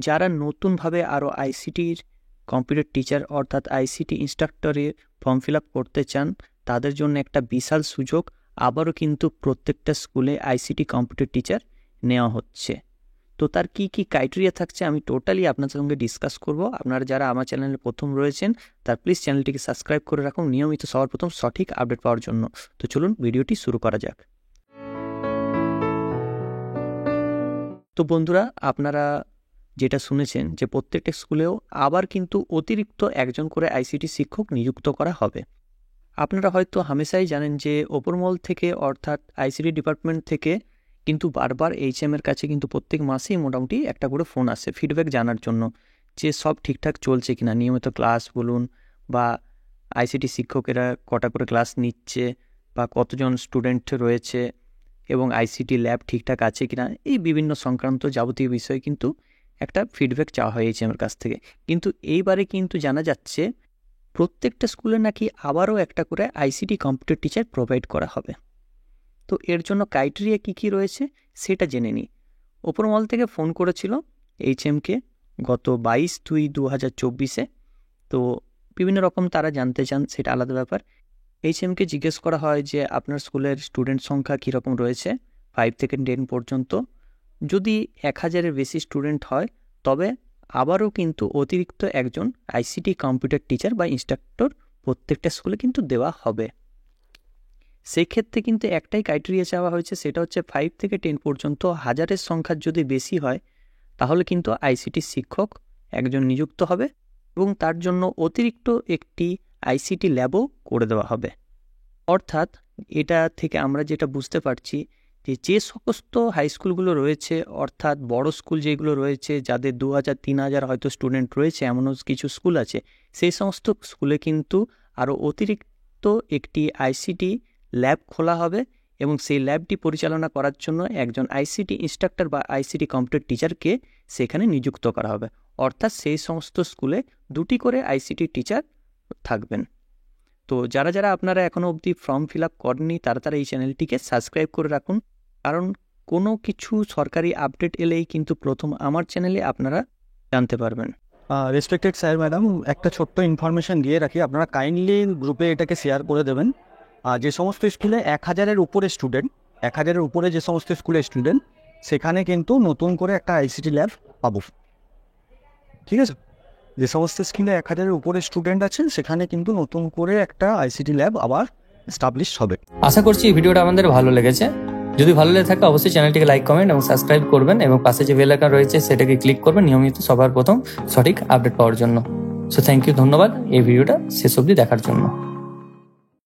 যারা নতুনভাবে আরও আইসিটির কম্পিউটার টিচার অর্থাৎ আইসিটি ইনস্ট্রাক্টরে ফর্ম ফিল আপ করতে চান, তাদের জন্য একটা বিশাল সুযোগ। আবারও কিন্তু প্রত্যেকটা স্কুলে আইসিটি কম্পিউটার টিচার নেওয়া হচ্ছে। তো তার কি কি ক্রাইটেরিয়া থাকছে আমি টোটালি আপনাদের সঙ্গে ডিসকাস করব। আপনারা যারা আমার চ্যানেলে প্রথম রয়েছেন তার প্লিজ চ্যানেলটিকে সাবস্ক্রাইব করে রাখুন নিয়মিত সবার প্রথম সঠিক আপডেট পাওয়ার জন্য। তো চলুন ভিডিওটি শুরু করা যাক। তো বন্ধুরা, আপনারা যেটা শুনেছেন যে প্রত্যেকটা স্কুলেও আবার কিন্তু অতিরিক্ত একজন করে আইসিটি শিক্ষক নিযুক্ত করা হবে। আপনারা হয়তো হামেশাই জানেন যে ওপরমহল থেকে অর্থাৎ আইসিটি ডিপার্টমেন্ট থেকে কিন্তু বারবার এইচএমের কাছে কিন্তু প্রত্যেক মাসেই মোটামুটি একটা করে ফোন আসে ফিডব্যাক জানার জন্য যে সব ঠিকঠাক চলছে কিনা, নিয়মিত ক্লাস বলুন বা আইসিটি শিক্ষকেরা কটা করে ক্লাস নিচ্ছে বা কতজন স্টুডেন্ট রয়েছে এবং আইসিটি ল্যাব ঠিকঠাক আছে কিনা, এই বিভিন্ন সংক্রান্ত যাবতীয় বিষয়ে কিন্তু একটা ফিডব্যাক চাওয়া হয় এইচএমের কাছ থেকে। কিন্তু এইবারে কিন্তু জানা যাচ্ছে প্রত্যেকটা স্কুলে নাকি আবারও একটা করে আইসিটি কম্পিউটার টিচার প্রোভাইড করা হবে। তো এর জন্য ক্রাইটেরিয়া কী কী রয়েছে সেটা জেনে নিই। ওপরমহল থেকে ফোন করেছিল এইচএমকে গত 22/2/2024। তো বিভিন্ন রকম তারা জানতে চান, সেটা আলাদা ব্যাপার। এইচএমকে জিজ্ঞেস করা হয় যে আপনার স্কুলের স্টুডেন্ট সংখ্যা কীরকম রয়েছে 5 থেকে 10 পর্যন্ত। যদি 1000-এর বেশি স্টুডেন্ট হয় তবে আবারও কিন্তু অতিরিক্ত একজন আইসিটি কম্পিউটার টিচার বা ইনস্ট্রাক্টর প্রত্যেকটা স্কুলে কিন্তু দেওয়া হবে। সেই ক্ষেত্রে কিন্তু একটাই ক্রাইটেরিয়া চাওয়া হয়েছে, সেটা হচ্ছে 5 থেকে 10 পর্যন্ত 1000-এর সংখ্যা যদি বেশি হয় তাহলে কিন্তু আইসিটি শিক্ষক একজন নিযুক্ত হবে এবং তার জন্য অতিরিক্ত একটি আইসিটি ল্যাবও করে দেওয়া হবে। অর্থাৎ এটা থেকে আমরা যেটা বুঝতে পারছি যে সমস্ত হাই স্কুলগুলো রয়েছে অর্থাৎ বড় স্কুল যেগুলো রয়েছে যাদের 2000-3000 হয়তো স্টুডেন্ট রয়েছে, এমনও কিছু স্কুল আছে, সেই সমস্ত স্কুলে কিন্তু আরও অতিরিক্ত একটি আইসিটি ল্যাব খোলা হবে এবং সেই ল্যাবটি পরিচালনা করার জন্য একজন আইসিটি ইনস্ট্রাক্টর বা আইসিটি কম্পিউটার টিচারকে সেখানে নিযুক্ত করা হবে। অর্থাৎ সেই সমস্ত স্কুলে 2টি করে আইসিটি টিচার থাকবেন। তো যারা যারা আপনারা এখনও অবধি ফর্ম ফিল আপ করেননি তারা এই চ্যানেলটিকে সাবস্ক্রাইব করে রাখুন, কারণ কোনো কিছু সরকারি আপডেট এলেই কিন্তু প্রথম আমার চ্যানেলে আপনারা জানতে পারবেন। রেসপেক্টেড স্যার ম্যাডাম, একটা ছোট্ট ইনফরমেশন দিয়ে রাখি, আপনারা কাইন্ডলি গ্রুপে এটাকে শেয়ার করে দেবেন। যে সমস্ত স্কুলে 1000-এর উপরে স্টুডেন্ট, 1000-এর উপরে যে সমস্ত স্কুলে স্টুডেন্ট, সেখানে কিন্তু নতুন করে একটা আইসিটি ল্যাব পাবো, ঠিক আছে? যে সমস্ত স্কুলে 1000-এর উপরে স্টুডেন্ট আছে সেখানে কিন্তু নতুন করে একটা আইসিটি ল্যাব আবার এস্টাবলিশ হবে। আশা করছি এই ভিডিওটা আমাদের ভালো লেগেছে। যদি ভালো লেগে থাকে অবশ্যই চ্যানেলটিকে লাইক, কমেন্ট এবং সাবস্ক্রাইব করবেন এবং পাশে যে বেল আইকন রয়েছে সেটাকে ক্লিক করবেন নিয়মিত সবার প্রথম সঠিক আপডেট পাওয়ার জন্য। সো থ্যাংক ইউ, ধন্যবাদ এই ভিডিওটা শেষ অবধি দেখার জন্য।